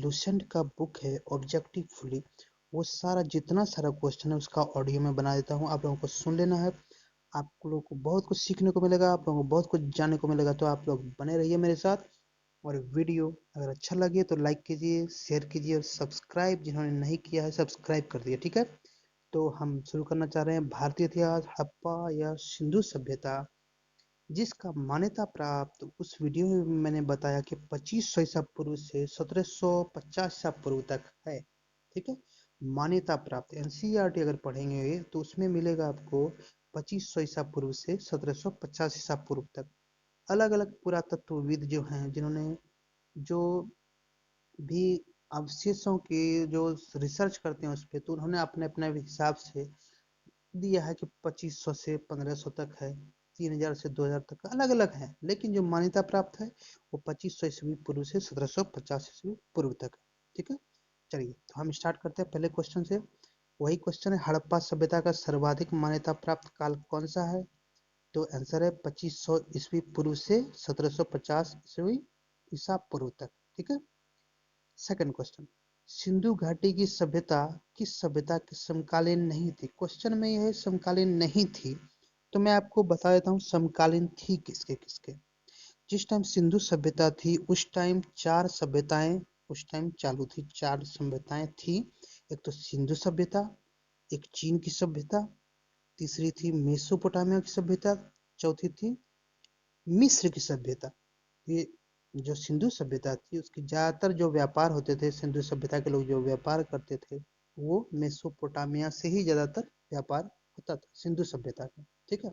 Lucent का book है objectively, वो सारा जितना सारा क्वेश्चन है उसका ऑडियो में बना देता हूँ। आप लोगों को सुन लेना है, आप लोगों को बहुत कुछ सीखने को मिलेगा, आप लोगों को बहुत कुछ जानने को मिलेगा। तो आप लोग बने रहिए मेरे साथ। और वीडियो अगर अच्छा लगे तो लाइक कीजिए, शेयर कीजिए और सब्सक्राइब जिन्होंने नहीं किया है सब्सक्राइब कर दिए, ठीक है। तो हम शुरू करना चाह रहे हैं भारतीय इतिहास हड़प्पा या सिंधु सभ्यता, जिसका मान्यता प्राप्त उस वीडियो में मैंने बताया कि 2500 ईसा पूर्व से 1750 ईसा पूर्व तक है, ठीक है। मान्यता प्राप्त एनसीईआरटी अगर पढ़ेंगे तो उसमें मिलेगा आपको 2500 ईसा पूर्व से 1750 ईसा पूर्व तक। अलग अलग पुरातत्वविद जो हैं, जिन्होंने जो भी अवशेषों की जो रिसर्च करते हैं उस पर, तो उन्होंने अपने अपने हिसाब से दिया है कि 2500 से 1500 तक है, 3000 से 2000 तक अलग अलग है, लेकिन जो मान्यता प्राप्त है वो 2500 ईस्वी पूर्व से 1750 ईस्वी पूर्व तक है, ठीक है। चलिए तो हम स्टार्ट करते हैं पहले क्वेश्चन से। वही क्वेश्चन है, हड़प्पा सभ्यता का सर्वाधिक मान्यता प्राप्त काल कौन सा है? तो आंसर है 2500 ईस्वी पूर्व से 1750 ईस्वी ईसा पूर्व तक, ठीक है। सेकंड क्वेश्चन, सिंधु घाटी की सभ्यता किस सभ्यता के समकालीन नहीं थी? क्वेश्चन में यह समकालीन नहीं थी, तो मैं आपको बता देता हूँ समकालीन थी किसके किसके। जिस टाइम सिंधु सभ्यता थी उस टाइम चार सभ्यताएं उस टाइम चालू थी, चार सभ्यताएं थी। एक तो सिंधु सभ्यता, एक चीन की सभ्यता, तीसरी थी मेसोपोटामिया की सभ्यता, चौथी थी मिस्र की सभ्यता। ये जो सिंधु सभ्यता थी उसकी ज्यादातर जो व्यापार होते थे, सिंधु सभ्यता के लोग जो व्यापार करते थे वो मेसोपोटामिया से ही ज्यादातर व्यापार होता था सिंधु सभ्यता का, ठीक है।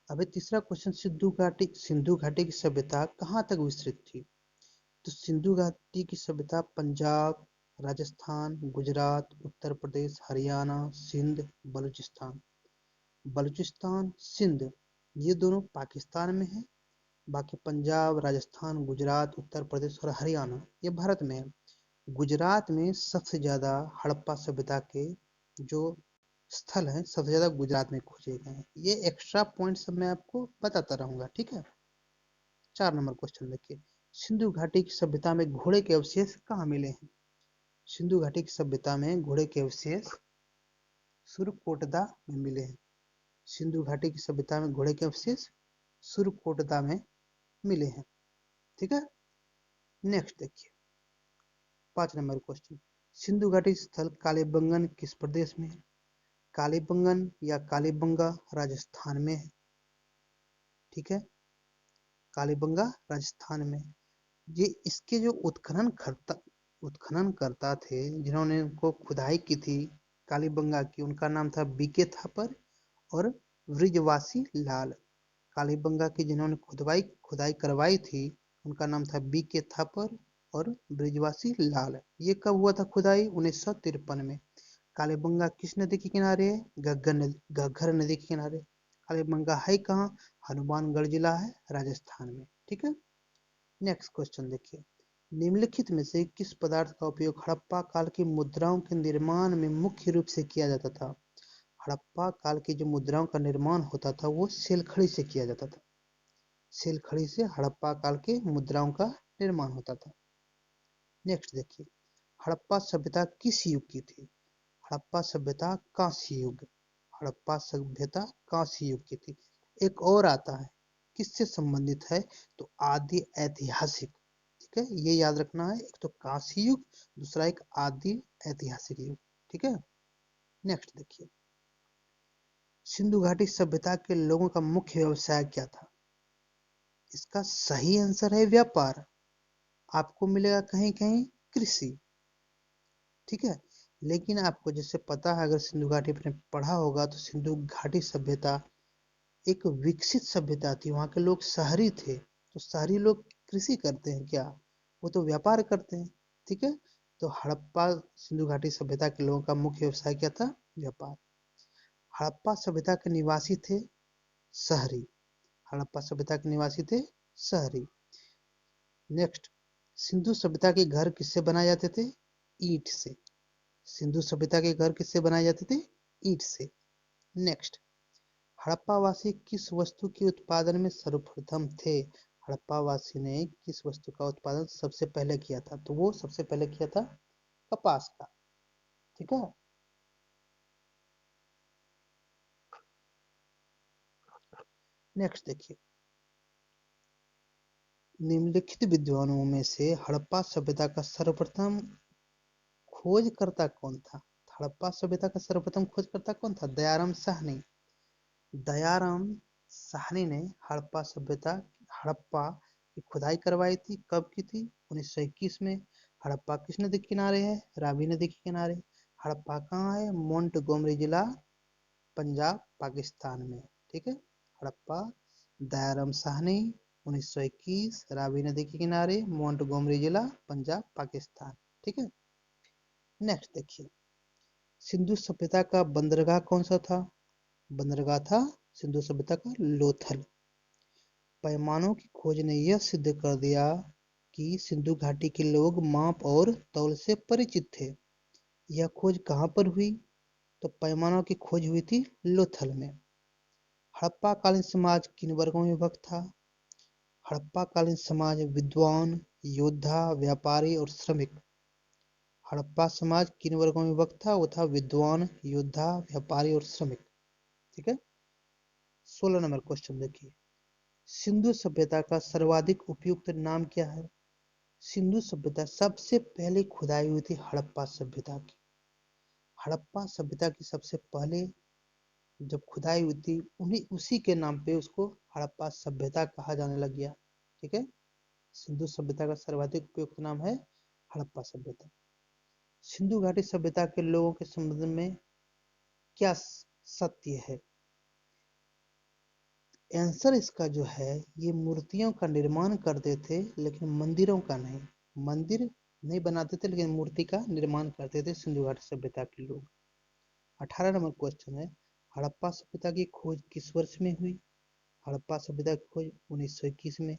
अभी तीसरा क्वेश्चन, सिंधु घाटी की सभ्यता कहाँ तक विस्तृत थी? तो सिंधु घाटी की सभ्यता पंजाब, राजस्थान, गुजरात, उत्तर प्रदेश, हरियाणा, सिंध, बलूचिस्तान। बलूचिस्तान, सिंध ये दोनों पाकिस्तान में है, बाकी पंजाब, राजस्थान, गुजरात, उत्तर प्रदेश और हरियाणा ये भारत में है। गुजरात में सबसे ज्यादा हड़प्पा सभ्यता के जो स्थल हैं सबसे ज्यादा गुजरात में खोजे गए हैं। ये एक्स्ट्रा पॉइंट सब मैं आपको बताता रहूंगा, ठीक है। 4 नंबर क्वेश्चन देखिए, सिंधु घाटी की सभ्यता में घोड़े के अवशेष कहाँ मिले हैं? सिंधु घाटी की सभ्यता में घोड़े के अवशेष सुरकोटदा में मिले हैं। सिंधु घाटी की सभ्यता में घोड़े के अवशेष सुरकोटदा में मिले हैं, ठीक है। नेक्स्ट देखिए 5 नंबर क्वेश्चन, सिंधु घाटी स्थल कालीबंगन किस प्रदेश में है? कालीबंगन या कालीबंगा राजस्थान में है, ठीक है। कालीबंगा राजस्थान में। ये इसके जो उत्खनन करता थे, जिन्होंने उनको खुदाई की थी कालीबंगा की, उनका नाम था बीके थापर और ब्रिजवासी लाल। कालीबंगा की जिन्होंने खुदाई करवाई थी उनका नाम था बीके थापर और ब्रिजवासी लाल। ये कब हुआ था खुदाई? 1953 में। कालीबंगा किस नदी के किनारे है? घग्गर नदी के किनारे। कालीबंगा है कहाँ? हनुमानगढ़ जिला है राजस्थान में, ठीक है। नेक्स्ट क्वेश्चन देखिए, निम्नलिखित में से किस पदार्थ का उपयोग हड़प्पा काल की मुद्राओं के निर्माण में मुख्य रूप से किया जाता था? हड़प्पा काल की जो मुद्राओं का निर्माण होता था वो सेलखड़ी से किया जाता था। सेलखड़ी से हड़प्पा काल के मुद्राओं का निर्माण होता था। नेक्स्ट देखिए, हड़प्पा सभ्यता किस युग की थी? हड़प्पा सभ्यता कांस्य युग। हड़प्पा सभ्यता कांस्य युग की थी। एक और आता है, किससे संबंधित है? तो आदि ऐतिहासिक, ठीक है, ये याद रखना है। एक तो कांस्य युग, दूसरा एक आदि ऐतिहासिक युग, ठीक है। नेक्स्ट देखिए, सिंधु घाटी सभ्यता के लोगों का मुख्य व्यवसाय क्या था? इसका सही आंसर है व्यापार। आपको मिलेगा कहीं कहीं कृषि, ठीक है। लेकिन आपको जैसे पता है, अगर सिंधु घाटी पे पढ़ा होगा तो सिंधु घाटी सभ्यता एक विकसित सभ्यता थी। वहाँ के लोग शहरी थे, तो शहरी लोग कृषि करते हैं क्या? वो तो व्यापार करते हैं, ठीक है। तो हड़प्पा सिंधु घाटी सभ्यता के लोगों का मुख्य व्यवसाय क्या था? व्यापार। हड़प्पा सभ्यता के निवासी थे शहरी। हड़प्पा सभ्यता के निवासी थे शहरी। नेक्स्ट, सिंधु सभ्यता के घर किससे बनाए जाते थे? ईंट से। सिंधु सभ्यता के घर किससे बनाए जाते थे? ईंट से। नेक्स्ट, हड़प्पावासी किस वस्तु के उत्पादन में सर्वप्रथम थे? हड़प्पा वासी ने किस वस्तु का उत्पादन सबसे पहले किया था? तो वो सबसे पहले किया था कपास का। ठीक है। नेक्स्ट देखिए, निम्नलिखित विद्वानों में से हड़प्पा सभ्यता का सर्वप्रथम खोजकर्ता कौन था? हड़प्पा सभ्यता का सर्वप्रथम खोजकर्ता कौन था? दयाराम साहनी। दयाराम साहनी ने हड़प्पा की खुदाई करवाई थी। कब की थी? 1921 में। हड़प्पा किस नदी के किनारे है? रावी नदी के किनारे। हड़प्पा कहाँ है? मोंटगोमरी जिला, पंजाब, पाकिस्तान में। ठीक है। हड़प्पा, दयाराम साहनी, 1921, रावी नदी के किनारे, मोंटगोमरी जिला, पंजाब, पाकिस्तान। ठीक है। नेक्स्ट देखिए, सिंधु सभ्यता का बंदरगाह कौन सा था? बंदरगाह था सिंधु सभ्यता का लोथल। पैमानों की खोज ने यह सिद्ध कर दिया कि सिंधु घाटी के लोग माप और तौल से परिचित थे। यह खोज कहाँ पर हुई? तो पैमानों की खोज हुई थी लोथल में। हड़प्पा कालीन समाज किन वर्गों में विभक्त था? हड़प्पा कालीन समाज विद्वान, योद्धा, व्यापारी और श्रमिक। हड़प्पा समाज किन वर्गों में विभक्त था? वो था विद्वान, योद्धा, व्यापारी और श्रमिक। ठीक है। 16 नंबर क्वेश्चन देखिए, सिंधु सभ्यता का सर्वाधिक उपयुक्त नाम क्या है? सिंधु सभ्यता सबसे पहले खुदाई हुई थी हड़प्पा सभ्यता की। हड़प्पा सभ्यता की सबसे पहले जब खुदाई हुई थी, उन्हीं उसी के नाम पे उसको हड़प्पा सभ्यता कहा जाने लग गया। ठीक है। सिंधु सभ्यता का सर्वाधिक उपयुक्त नाम है हड़प्पा सभ्यता। सिंधु घाटी सभ्यता के लोगों के संबंध में क्या सत्य है? आंसर इसका जो है, ये मूर्तियों का निर्माण करते थे लेकिन मंदिरों का नहीं। मंदिर नहीं बनाते थे लेकिन मूर्ति का निर्माण करते थे सिंधु घाटी सभ्यता के लोग। 18 नंबर क्वेश्चन है, हड़प्पा सभ्यता की खोज किस वर्ष में हुई? हड़प्पा सभ्यता की खोज 1921 में।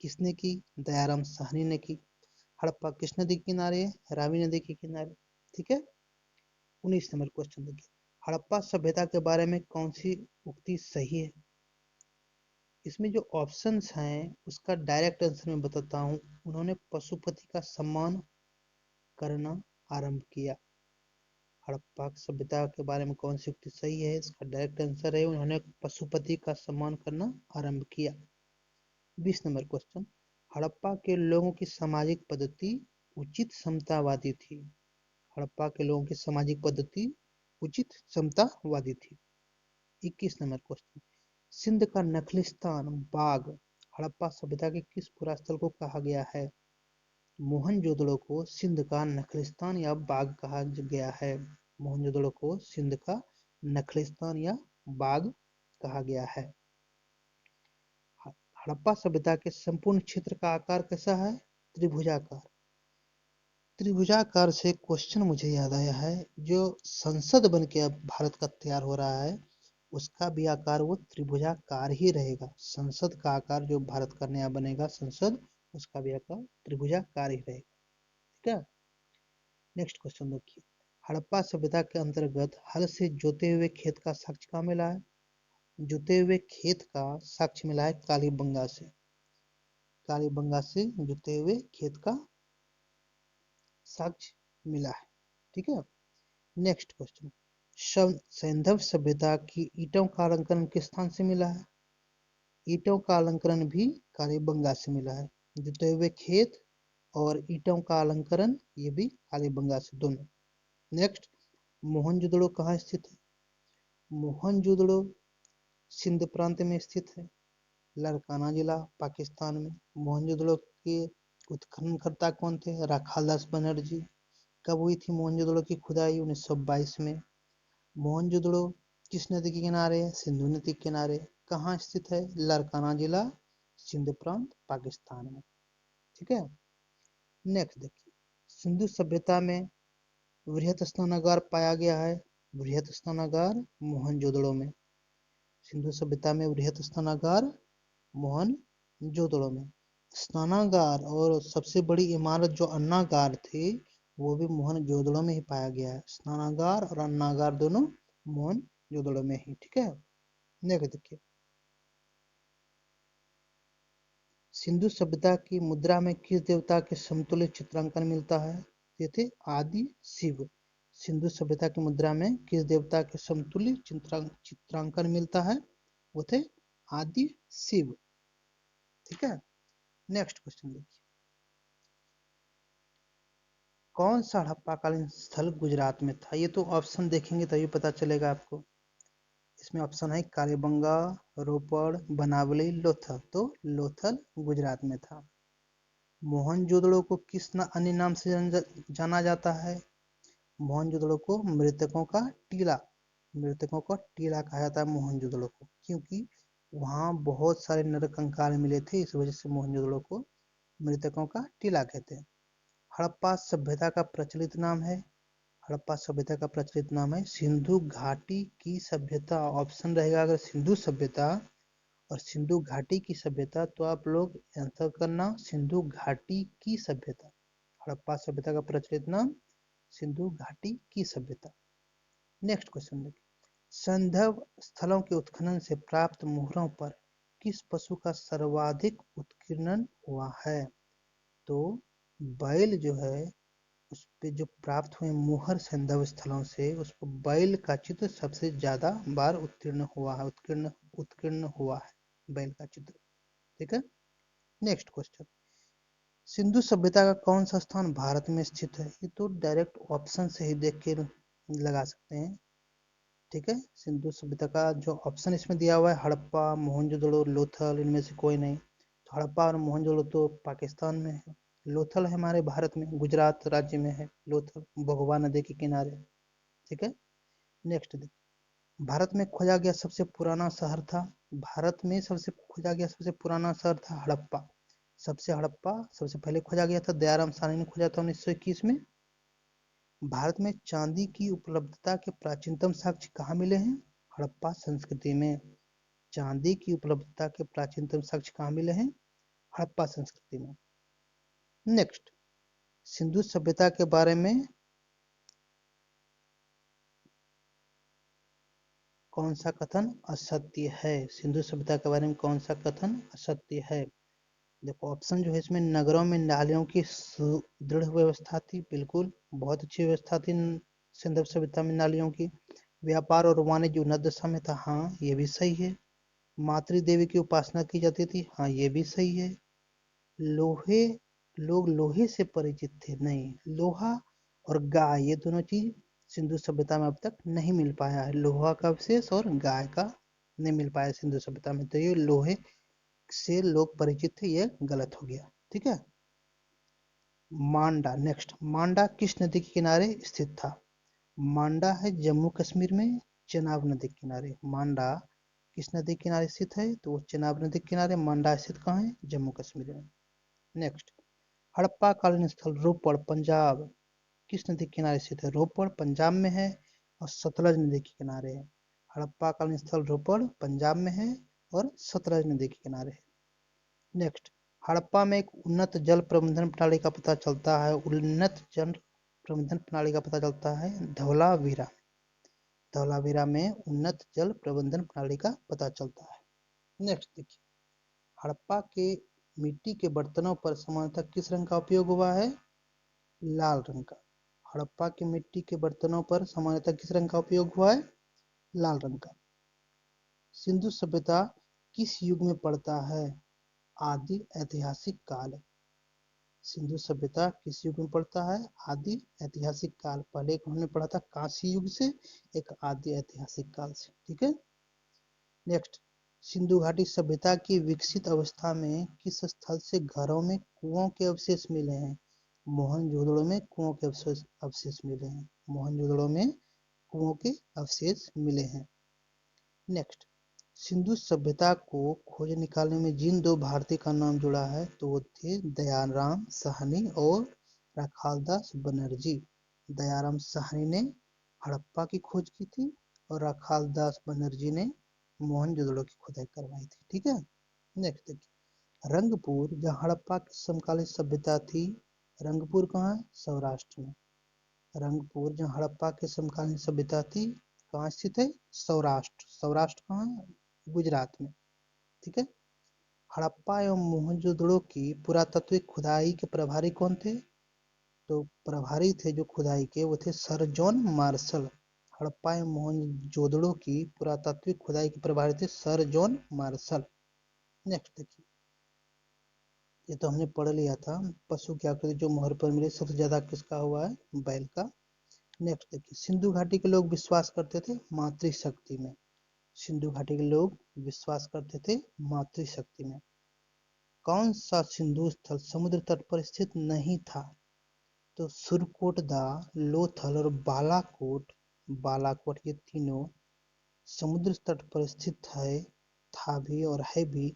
किसने की? दयाराम साहनी ने की। हड़प्पा किस नदी के किनारे है? रावी नदी के किनारे। ठीक है। 19 नंबर क्वेश्चन देखिए, हड़प्पा सभ्यता के बारे में कौन सी उक्ति सही है? इसमें जो ऑप्शंस हैं उसका डायरेक्ट आंसर मैं बताता हूँ। उन्होंने पशुपति का सम्मान करना आरंभ किया। हड़प्पा सभ्यता के बारे में कौन सी उक्ति सही है? इसका डायरेक्ट आंसर है उन्होंने पशुपति का सम्मान करना आरंभ किया। 20 नंबर क्वेश्चन, हड़प्पा के लोगों की सामाजिक पद्धति उचित समतावादी थी। हड़प्पा के लोगों की सामाजिक पद्धति उचित समतावादी थी। 21 नंबर क्वेश्चन, सिंध का नखलिस्तान बाग हड़प्पा सभ्यता के किस पुरास्थल को कहा गया है? मोहनजोदड़ो को सिंध का नखलिस्तान या बाग कहा गया है। मोहनजोदड़ो को सिंध का नखलिस्तान या बाग कहा गया है। हड़प्पा सभ्यता के संपूर्ण क्षेत्र का आकार कैसा है? त्रिभुजाकार। त्रिभुजाकार से क्वेश्चन मुझे याद आया है, जो संसद बन के अब भारत का तैयार हो रहा है उसका भी आकार वो त्रिभुजाकार ही रहेगा। संसद का आकार जो भारत का नया बनेगा संसद, उसका भी आकार त्रिभुजाकार ही रहेगा। ठीक है। नेक्स्ट क्वेश्चन देखिए, हड़प्पा सभ्यता के अंतर्गत हल से जोते हुए खेत का साक्ष्य कहाँ मिला है? जोते हुए खेत का साक्ष्य मिला है कालीबंगा से। कालीबंगा से जोते हुए खेत का साक्ष्य मिला है। ठीक है। नेक्स्ट क्वेश्चन, सैंधव सभ्यता की ईंटों का अलंकरण किस स्थान से मिला है? ईंटों का अलंकरण भी कालीबंगा से मिला है। जोते हुए खेत और ईंटों का अलंकरण ये भी कालीबंगा से, दोनों। नेक्स्ट, मोहनजोदड़ो कहाँ स्थित है? मोहनजोदड़ो सिंध प्रांत में स्थित है, लारकाना जिला, पाकिस्तान में। मोहनजोदड़ो के उत्खननकर्ता कौन थे? राखालदास बनर्जी। कब हुई थी मोहनजोदड़ो की खुदाई? 1922 में। मोहनजोदड़ो किस नदी के किनारे है? सिंधु नदी के किनारे। कहाँ स्थित है? लारकाना जिला, सिंध प्रांत, पाकिस्तान में। ठीक है। नेक्स्ट देखिए, सिंधु सभ्यता में वृहत स्नानागार पाया गया है। वृहत स्नानागार मोहनजोदड़ो में। सिंधु सभ्यता में वृहत स्नानागार मोहनजोदड़ो में। स्नानागार और सबसे बड़ी इमारत जो अन्नागार थी वो भी मोहनजोदड़ो में ही पाया गया है। स्नानागार और अन्नागार दोनों मोहनजोदड़ो में ही। ठीक है। नेक्स्ट देखिए, सिंधु सभ्यता की मुद्रा में किस देवता के समतुल्य चित्रांकन मिलता है? ये थे आदि शिव। सिंधु सभ्यता की मुद्रा में किस देवता के समतुल्य चित्रांकन मिलता है? वो थे आदि शिव। ठीक है, नेक्स्ट क्वेश्चन देखिए। कौन सा हड़प्पाकालीन स्थल गुजरात में था? ये तो ऑप्शन देखेंगे तभी पता चलेगा आपको। इसमें ऑप्शन है कालीबंगा, रोपड़, बनावली, लोथल। तो लोथल गुजरात में था। मोहनजोदड़ो को किस अन्य नाम से जाना जाता है? मोहनजोदड़ो को मृतकों का टीला, मृतकों का टीला कहा जाता है मोहनजोदड़ो को, क्योंकि वहाँ बहुत सारे नरकंकाल मिले थे, इस वजह से मोहनजोदड़ो को मृतकों का टीला कहते हैं। हड़प्पा सभ्यता का प्रचलित नाम है? हड़प्पा सभ्यता का प्रचलित नाम है सिंधु घाटी की सभ्यता। ऑप्शन रहेगा अगर सिंधु सभ्यता और सिंधु घाटी की सभ्यता, तो आप लोग आंसर करना सिंधु घाटी की सभ्यता। हड़प्पा सभ्यता का प्रचलित नाम सिंधु घाटी की सभ्यता। नेक्स्ट क्वेश्चन देखिए। संदर्भ स्थलों के उत्खनन से प्राप्त मुहरों पर किस पशु का सर्वाधिक उत्कीर्णन हुआ है? तो बैल जो है, उस पे जो प्राप्त हुए मुहर संदर्भ स्थलों से, उस पर बैल का चित्र सबसे ज्यादा बार उत्कीर्ण हुआ है, उत्कीर्ण हुआ है बैल का चित्र। ठीक है, नेक्स्ट क्वेश्चन। सिंधु सभ्यता का कौन सा स्थान भारत में स्थित है? ये तो डायरेक्ट ऑप्शन से ही देख के लगा सकते हैं। ठीक है, सिंधु सभ्यता का जो ऑप्शन इसमें दिया हुआ है हड़प्पा, मोहनजोदड़ो, लोथल, इनमें से कोई नहीं। तो हड़प्पा और मोहनजोदड़ो तो पाकिस्तान में है, लोथल है हमारे भारत में, गुजरात राज्य में है लोथल, भगवा नदी के किनारे। ठीक है, नेक्स्ट देखिए। भारत में खोजा गया सबसे पुराना शहर था? भारत में सबसे खोजा गया सबसे पुराना शहर था हड़प्पा। हड़प्पा सबसे पहले खोजा गया था, दयाराम साहनी ने खोजा था 1921 में। भारत में चांदी की उपलब्धता के प्राचीनतम साक्ष्य कहाँ मिले हैं? हड़प्पा संस्कृति में। चांदी की उपलब्धता के प्राचीनतम साक्ष्य कहाँ मिले हैं? हड़प्पा संस्कृति में। नेक्स्ट, सिंधु सभ्यता के बारे में कौन सा कथन असत्य है? सिंधु सभ्यता के बारे में कौन सा कथन असत्य है? देखो ऑप्शन जो है इसमें, नगरों में नालियों की सुदृढ़ व्यवस्था थी, बिल्कुल बहुत अच्छी व्यवस्था थी सिंधु सभ्यता में नालियों की। व्यापार और वाणिज्य उन्नत दशा में था, हाँ ये भी सही है। मातृ देवी की उपासना की जाती थी, हाँ ये भी सही है। लोहे, लोग लोहे से परिचित थे, नहीं। लोहा और गाय, ये दोनों चीज सिंधु सभ्यता में अब तक नहीं मिल पाया है। लोहा का अवशेष और गाय का नहीं मिल पाया सिंधु सभ्यता में, तो ये लोहे से लोग परिचित थे, ये गलत हो गया। ठीक है, मांडा। नेक्स्ट, मांडा किस नदी के किनारे स्थित था? मांडा है जम्मू कश्मीर में, चेनाब नदी के किनारे। मांडा किस नदी के किनारे स्थित है? तो चेनाब नदी के किनारे। मांडा स्थित कहाँ है? जम्मू कश्मीर में। नेक्स्ट, हड़प्पा कालीन स्थल रोपड़ पंजाब किस नदी के किनारे स्थित है? रोपड़ पंजाब में है और सतलज नदी के किनारे है। हड़प्पा कालीन स्थल रोपड़ पंजाब में है और सतलज नदी के किनारे है। नेक्स्ट, हड़प्पा में एक उन्नत जल प्रबंधन प्रणाली का पता चलता है, उन्नत जल प्रबंधन प्रणाली का पता चलता है धौलावीरा। धौलावीरा में उन्नत जल प्रबंधन प्रणाली का पता चलता है। नेक्स्ट देखिए, हड़प्पा के मिट्टी के बर्तनों पर सामान्यतः किस रंग का उपयोग हुआ है? लाल रंग का। हड़प्पा के मिट्टी के बर्तनों पर सामान्यतः किस रंग का उपयोग हुआ है? लाल रंग का। सिंधु सभ्यता किस युग में पड़ता है? आदि ऐतिहासिक काल। सिंधु सभ्यता किस युग में पड़ता है? आदि ऐतिहासिक काल। पहले एक हमने पढ़ा था कांस्य युग से, एक आदि ऐतिहासिक काल से। ठीक है, नेक्स्ट, सिंधु घाटी सभ्यता की विकसित अवस्था में किस स्थल से घरों में कुओं के अवशेष मिले हैं? मोहनजोदड़ो में कुओं के अवशेष मिले हैं। मोहनजोदड़ो में कुओं के अवशेष मिले हैं। नेक्स्ट, सिंधु सभ्यता को खोज निकालने में जिन दो भारतीय का नाम जुड़ा है, तो वो थे दयाराम साहनी और राखालदास बनर्जी। दयाराम साहनी ने हड़प्पा की खोज की थी और राखालदास बनर्जी ने मोहनजोदड़ो की खुदाई करवाई थी। ठीक है, नेक्स्ट देखिए, रंगपुर जहाँ हड़प्पा की समकालीन सभ्यता थी, रंगपुर कहाँ है? सौराष्ट्र में। रंगपुर जहाँ हड़प्पा की समकालीन सभ्यता थी, कहाँ स्थित है? सौराष्ट्र। सौराष्ट्र कहाँ है? गुजरात में। ठीक है, हड़प्पा एवं मोहनजोदड़ो की पुरातात्विक खुदाई के प्रभारी कौन थे? तो प्रभारी थे जो खुदाई के वो थे सर जॉन मार्शल। हड़प्पा एवं मोहनजोदड़ो की पुरातात्विक खुदाई के प्रभारी थे सर जॉन मार्शल। नेक्स्ट देखिए, ये तो हमने पढ़ लिया था। पशु की आकृति जो मोहर पर मिले सबसे ज्यादा किसका हुआ है? बैल का। नेक्स्ट देखिए, सिंधु घाटी के लोग विश्वास करते थे मातृशक्ति में। सिंधु घाटी के लोग विश्वास करते थे मातृशक्ति में। कौन सा सिंधु स्थल समुद्र तट पर स्थित नहीं था? तो सुरकोट दा, लोथल और बालाकोट। बालाकोट ये तीनों समुद्र तट पर स्थित है, था भी और है भी।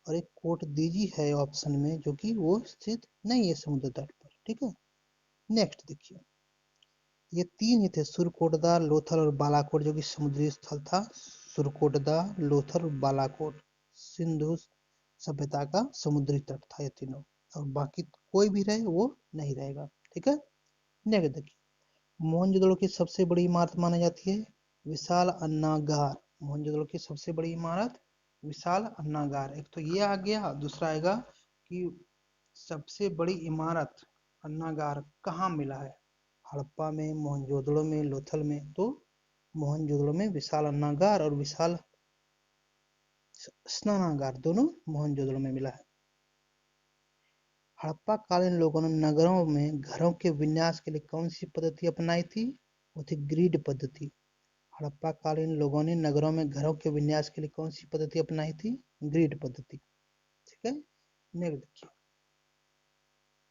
और एक कोट दीजी है ऑप्शन में जो कि वो स्थित नहीं है समुद्र तट पर। ठीक है, नेक्स्ट देखिए, ये तीन ही थे सुरकोटदा, लोथल और बालाकोट जो कि समुद्री स्थल था। सुरकोटदा, लोथल और बालाकोट सिंधु सभ्यता का समुद्री तट था ये तीनों। और बाकी कोई भी रहे वो नहीं रहेगा। ठीक है, नेक्स्ट देखिए, मोहनजोदड़ो की सबसे बड़ी इमारत मानी जाती है विशाल अन्नागार। मोहनजोदड़ो की सबसे बड़ी इमारत विशाल अन्नागार। एक तो ये आ गया, दूसरा आएगा कि सबसे बड़ी इमारत अन्नागार कहाँ मिला है? हड़प्पा में, मोहनजोदड़ो में, लोथल में। तो मोहनजोदड़ो में विशाल अन्नागार और विशाल स्नानागार दोनों मोहनजोदड़ो में मिला है। हड़प्पा कालीन लोगों ने नगरों में घरों के विन्यास के लिए कौन सी पद्धति अपनाई थी? वो थी ग्रिड पद्धति। हड़प्पा कालीन लोगों ने नगरों में घरों के विन्यास के लिए कौन सी पद्धति अपनाई थी? ग्रिड पद्धति। ठीक है, नेक्स्ट देखिए,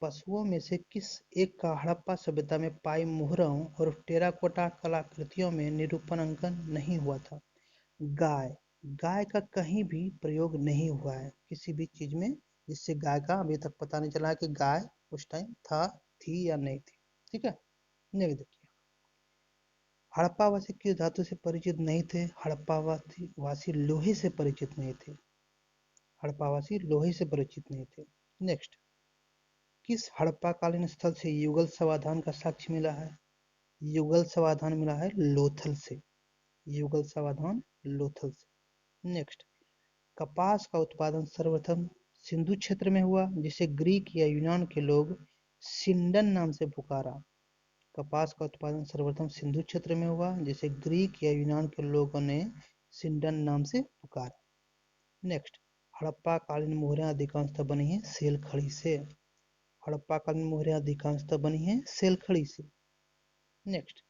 पशुओं में से किस एक का हड़प्पा सभ्यता में पाई मुहरों और टेराकोटा कलाकृतियों में निरूपण अंकन नहीं हुआ था? गाय। गाय का कहीं भी प्रयोग नहीं हुआ है किसी भी चीज में, जिससे गाय का अभी तक पता नहीं चला कि गाय उस टाइम था, थी या नहीं थी। ठीक है, नेक्स्ट देखिए, हड़प्पावासी किस धातु से परिचित नहीं थे? हड़प्पावासी लोहे से परिचित नहीं थे। हड़प्पावासी लोहे से परिचित नहीं थे। नेक्स्ट, किस हड़प्पाकालीन स्थल से युगल समाधान का साक्ष्य मिला है? युगल समाधान मिला है लोथल से। युगल समाधान लोथल से। नेक्स्ट, कपास का उत्पादन सर्वप्रथम सिंधु क्षेत्र में हुआ जिसे ग्रीक या यूनान के लोग सिंडन नाम से पुकारा। कपास का उत्पादन सर्वप्रथम सिंधु क्षेत्र में हुआ जिसे ग्रीक या यूनान के लोगों ने सिंडन नाम से पुकारा। नेक्स्ट, हड़प्पा कालीन मोहरें अधिकांशतः बनी हैं सेल खड़ी से। हड़प्पा कालीन मोहरें अधिकांशतः बनी हैं सेल खड़ी से। नेक्स्ट,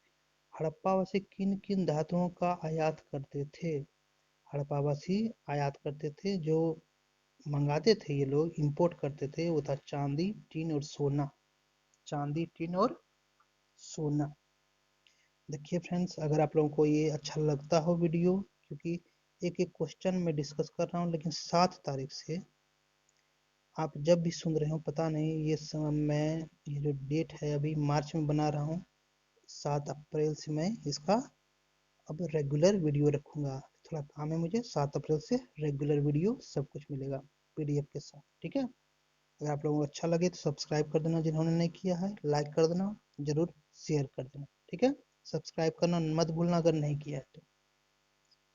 हड़प्पावासी किन किन धातुओं का आयात करते थे? हड़प्पावासी आयात करते थे, जो मंगाते थे ये लोग, इंपोर्ट करते थे, वो था चांदी, टीन और सोना। चांदी, टीन और सोना। देखिए फ्रेंड्स, अगर आप लोगों को ये अच्छा लगता हो वीडियो, क्योंकि एक एक क्वेश्चन में डिस्कस कर रहा हूँ, लेकिन 7 तारीख से आप जब भी सुन रहे हो पता नहीं, ये मैं ये जो डेट है अभी मार्च में बना रहा हूँ, 7 अप्रैल से मैं इसका अब रेगुलर वीडियो रखूंगा। थोड़ा काम है मुझे, 7 अप्रैल से रेगुलर वीडियो सब कुछ मिलेगा पीडीएफ के साथ। ठीक है, अगर आप लोगों को अच्छा लगे तो सब्सक्राइब कर देना जिन्होंने नहीं किया है, लाइक कर देना, जरूर शेयर कर देना। ठीक है, सब्सक्राइब करना मत भूलना अगर नहीं किया है तो।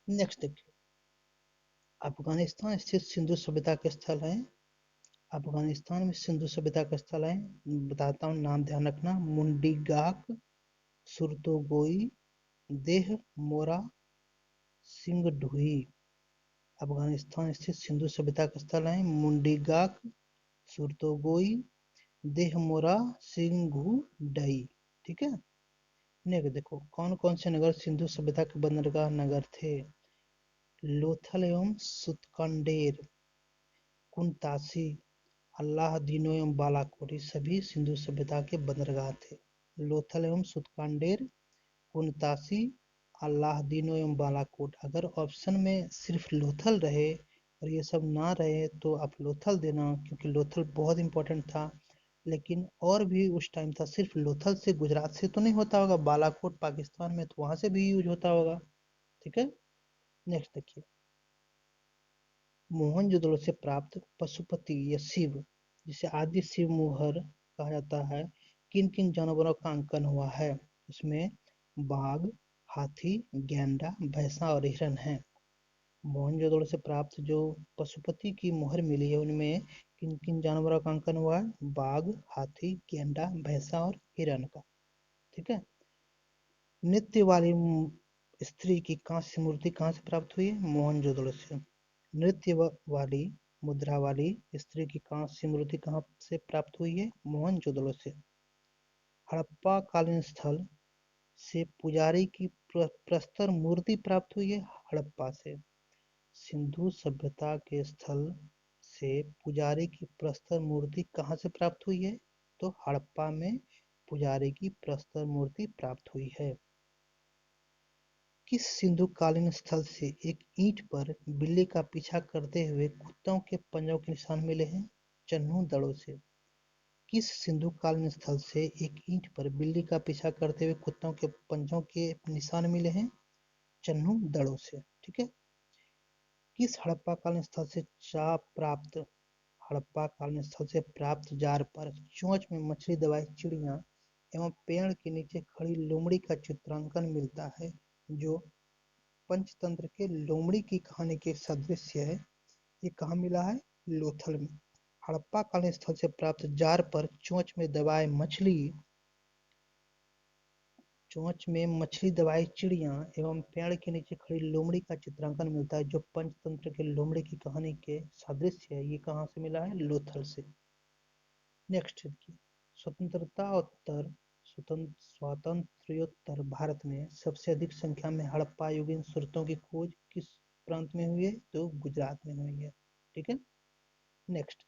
नेक्स्ट देखिए, अफगानिस्तान स्थित सिंधु सभ्यता के स्थल है। अफगानिस्तान में सिंधु सभ्यता का स्थल है, बताता हूँ, नाम ध्यान रखना, मुंडीगाक, सुरतोगोई, देह मोरा, सिंगढुई। अफगानिस्तान स्थित सिंधु सभ्यता का स्थल है मुंडीगाक, सुरतोगोई, देहमोरा, सिंघुडई। ठीक है, नेक्स्ट देखो, कौन कौन से नगर सिंधु सभ्यता के बंदरगाह नगर थे? लोथल एवं सुतकंडेर, कुनतासी, अल्लाहदीनो एवं बालाकोट, ये सभी सिंधु सभ्यता के बंदरगाह थे। लोथल एवं सुतकंडेर, कुनतासी, अल्लाहदीनो एवं बालाकोट। अगर ऑप्शन में सिर्फ लोथल रहे और ये सब ना रहे तो आप लोथल देना, क्योंकि लोथल बहुत इंपॉर्टेंट था। लेकिन और भी उस टाइम था, सिर्फ लोथल से गुजरात से तो नहीं होता होगा, बालाकोट पाकिस्तान में तो वहां से भी यूज होता होगा। ठीक है, नेक्स्ट देखिए, मोहनजोदड़ो से प्राप्त पशुपति या शिव, जिसे आदि शिव मोहर कहा जाता है, किन किन जानवरों का अंकन हुआ है? उसमें बाघ, हाथी, गैंडा, भैंसा और हिरण है। मोहनजोदड़ो से प्राप्त जो पशुपति की मोहर मिली है उनमें किन किन जानवरों का अंकन हुआ है? बाघ, हाथी, गेंडा, भैंसा और हिरण का। ठीक है। नृत्य वाली स्त्री की कांस्य मूर्ति कहाँ से प्राप्त हुई है? मोहनजोदड़ो से। नृत्य वाली मुद्रा वाली स्त्री की कांस्य मूर्ति कहाँ से प्राप्त हुई है? मोहनजोदड़ो से। हड़प्पा कालीन स्थल से पुजारी की प्रस्तर मूर्ति प्राप्त हुई है? हड़प्पा से। सिंधु सभ्यता के स्थल से पुजारी की प्रस्तर मूर्ति कहाँ से प्राप्त हुई है? तो हड़प्पा में पुजारी की प्रस्तर मूर्ति प्राप्त हुई है। किस सिंधु कालीन स्थल से एक ईंट पर बिल्ली का पीछा करते हुए कुत्तों के पंजों के निशान मिले हैं? चन्हू दड़ों से। किस सिंधु कालीन स्थल से एक ईंट पर बिल्ली का पीछा करते हुए कुत्तों के पंजों के निशान मिले हैं? चन्हू दड़ों से। ठीक है। किस हड़प्पा कालीन स्थल से हड़प्पा कालीन स्थल से प्राप्त जार पर चोंच में मछली दबाई चिड़िया एवं पेड़ के नीचे खड़ी लोमड़ी का चित्रांकन मिलता है, जो पंचतंत्र के लोमड़ी की कहानी के सदृश्य है? ये कहाँ मिला है? लोथल में। हड़प्पा कालीन स्थल से प्राप्त जार पर चोंच में मछली दबाई चिड़िया एवं पेड़ के नीचे खड़ी लोमड़ी का चित्रांकन मिलता है, जो पंचतंत्र के लोमड़ी की कहानी के सादृश्य है। ये कहाँ से मिला है? लोथल से। नेक्स्ट देखिए, स्वातंत्र्योत्तर भारत में सबसे अधिक संख्या में हड़प्पा युगीन स्रोतों की खोज किस प्रांत में हुई है? तो गुजरात में हुई है। ठीक है। नेक्स्ट,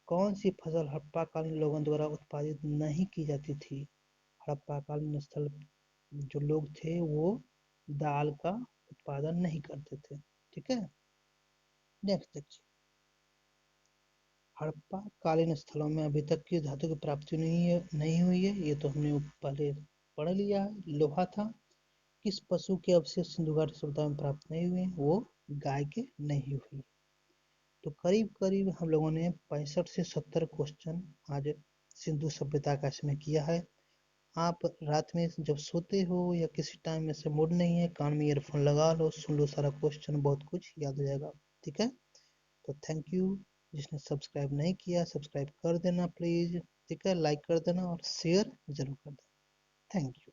कौन सी फसल हड़प्पा-कालीन लोगों द्वारा उत्पादित नहीं की जाती थी? हड़प्पा-कालीन स्थल जो लोग थे वो दाल का उत्पादन नहीं करते थे। ठीक है। नेक्स्ट देखिए, हड़प्पा कालीन स्थलों में अभी तक किस धातु की प्राप्ति नहीं हुई है? ये तो हमने पहले पढ़ लिया है, लोहा था। किस पशु के अवशेष सिंधु घाटी सभ्यता में प्राप्त नहीं हुए? वो गाय के नहीं हुई। तो करीब करीब हम लोगों ने 65 से 70 क्वेश्चन आज सिंधु सभ्यता का इसमें किया है। आप रात में जब सोते हो या किसी टाइम में से मूड नहीं है, कान में ईयरफोन लगा लो, सुन लो सारा क्वेश्चन, बहुत कुछ याद हो जाएगा। ठीक है। तो थैंक यू। जिसने सब्सक्राइब नहीं किया सब्सक्राइब कर देना प्लीज। ठीक है। लाइक कर देना और शेयर जरूर कर देना। Thank you.